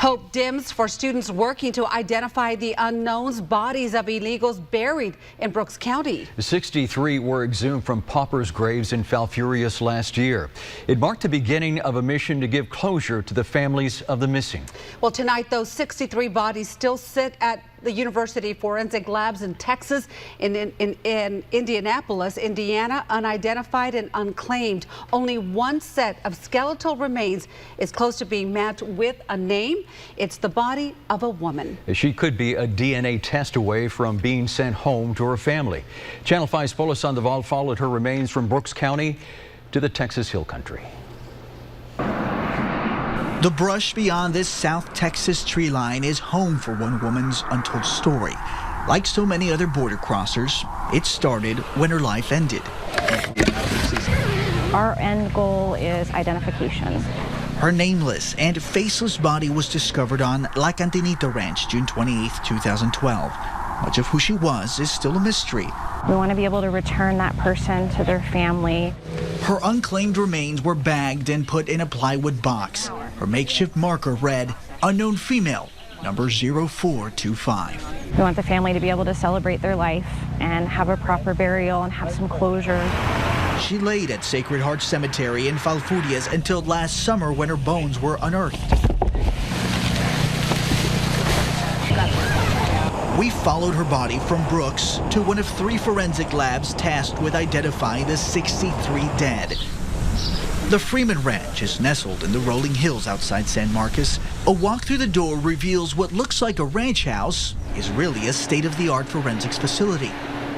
Hope dims for students working to identify the unknowns, bodies of illegals buried in Brooks County. 63 were exhumed from paupers' graves in Falfurrias last year. It marked the beginning of a mission to give closure to the families of the missing. Well, tonight, those 63 bodies still sit at the University Forensic Labs in Texas, in Indianapolis, Indiana, unidentified and unclaimed. Only one set of skeletal remains is close to being matched with a name. It's the body of a woman. She could be a DNA test away from being sent home to her family. Channel 5's Paula Sandoval followed her remains from Brooks County to the Texas Hill Country. The brush beyond this South Texas tree line is home for one woman's untold story. Like so many other border crossers, it started when her life ended. Our end goal is identification. Her nameless and faceless body was discovered on La Cantinita Ranch, June 28, 2012. Much of who she was is still a mystery. We want to be able to return that person to their family. Her unclaimed remains were bagged and put in a plywood box. Her makeshift marker read, "Unknown female, number 0425. We want the family to be able to celebrate their life and have a proper burial and have some closure. She laid at Sacred Heart Cemetery in Falfurrias until last summer when her bones were unearthed. We followed her body from Brooks to one of 3 forensic labs tasked with identifying the 63 dead. The Freeman Ranch is nestled in the rolling hills outside San Marcos. A walk through the door reveals what looks like a ranch house is really a state-of-the-art forensics facility.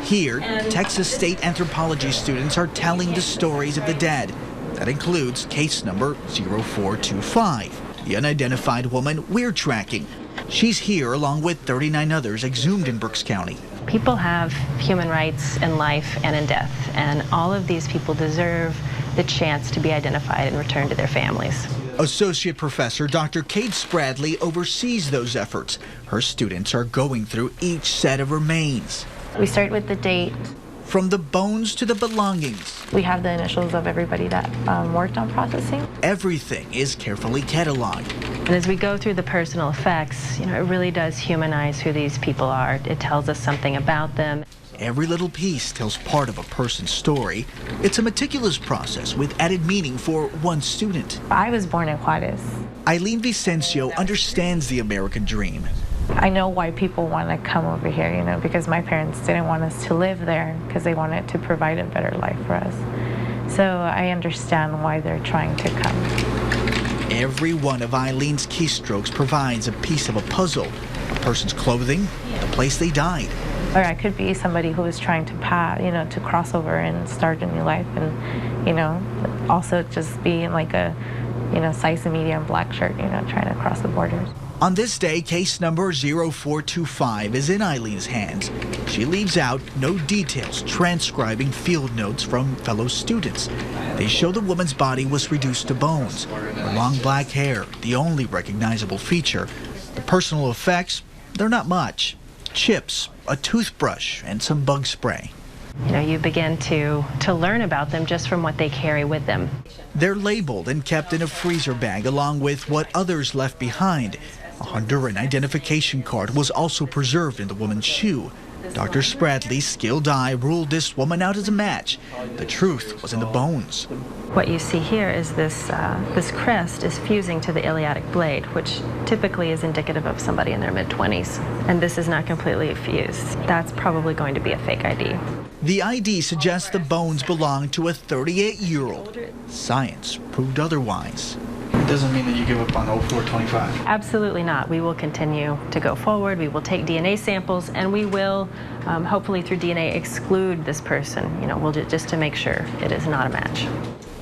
Here, Texas State anthropology students are telling the stories of the dead. That includes case number 0425, the unidentified woman we're tracking. She's here along with 39 others exhumed in Brooks County. People have human rights in life and in death, and all of these people deserve the chance to be identified and returned to their families. Associate Professor Dr. Kate Spradley oversees those efforts. Her students are going through each set of remains. We start with the date. From the bones to the belongings. We have the initials of everybody that worked on processing. Everything is carefully cataloged. And as we go through the personal effects, it really does humanize who these people are. It tells us something about them. Every little piece tells part of a person's story. It's a meticulous process with added meaning for one student. I was born in Juarez. Eileen Vicencio understands the American dream. I know why people want to come over here, because my parents didn't want us to live there because they wanted to provide a better life for us. So I understand why they're trying to come. Every one of Eileen's keystrokes provides a piece of a puzzle. A person's clothing, the place they died. Or I could be somebody who is trying to to cross over and start a new life, and also just be like a size medium black shirt, trying to cross the borders. On this day, case number 0425 is in Eileen's hands. She leaves out no details, transcribing field notes from fellow students. They show the woman's body was reduced to bones. Her long black hair, the only recognizable feature. The personal effects, they're not much. Chips, a toothbrush, and some bug spray. You begin to learn about them just from what they carry with them. They're labeled and kept in a freezer bag along with what others left behind. A Honduran identification card was also preserved in the woman's shoe. Dr. Spradley's skilled eye ruled this woman out as a match. The truth was in the bones. What you see here is this crest is fusing to the iliatic blade, which typically is indicative of somebody in their mid-20s. And this is not completely fused. That's probably going to be a fake ID. The ID suggests the bones belong to a 38-year-old. Science proved otherwise. It doesn't mean that you give up on 0425. Absolutely not. We will continue to go forward. We will take DNA samples, and we will, hopefully through DNA, exclude this person. We'll just to make sure it is not a match.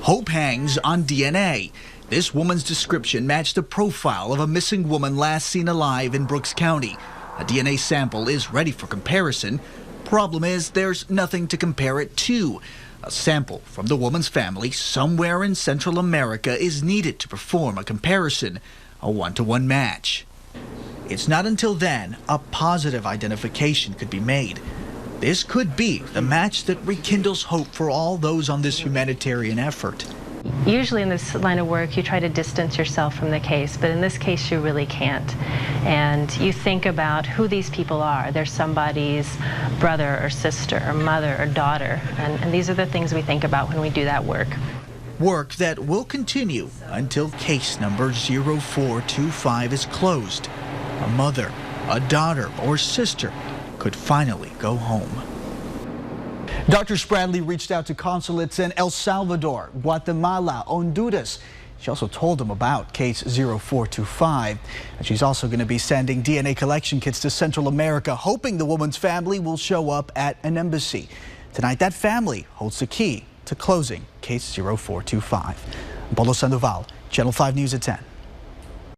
Hope hangs on DNA. This woman's description matched the profile of a missing woman last seen alive in Brooks County. A DNA sample is ready for comparison. Problem is, there's nothing to compare it to. A sample from the woman's family somewhere in Central America is needed to perform a comparison, a one-to-one match. It's not until then a positive identification could be made. This could be the match that rekindles hope for all those on this humanitarian effort. Usually in this line of work, you try to distance yourself from the case, but in this case, you really can't. And you think about who these people are. They're somebody's brother or sister or mother or daughter, and these are the things we think about when we do that work. Work that will continue until case number 0425 is closed. A mother, a daughter, or sister could finally go home. Dr. Spradley reached out to consulates in El Salvador, Guatemala, Honduras. She also told them about case 0425. And she's also going to be sending DNA collection kits to Central America, hoping the woman's family will show up at an embassy. Tonight, that family holds the key to closing case 0425. Polo Sandoval, Channel 5 News at 10.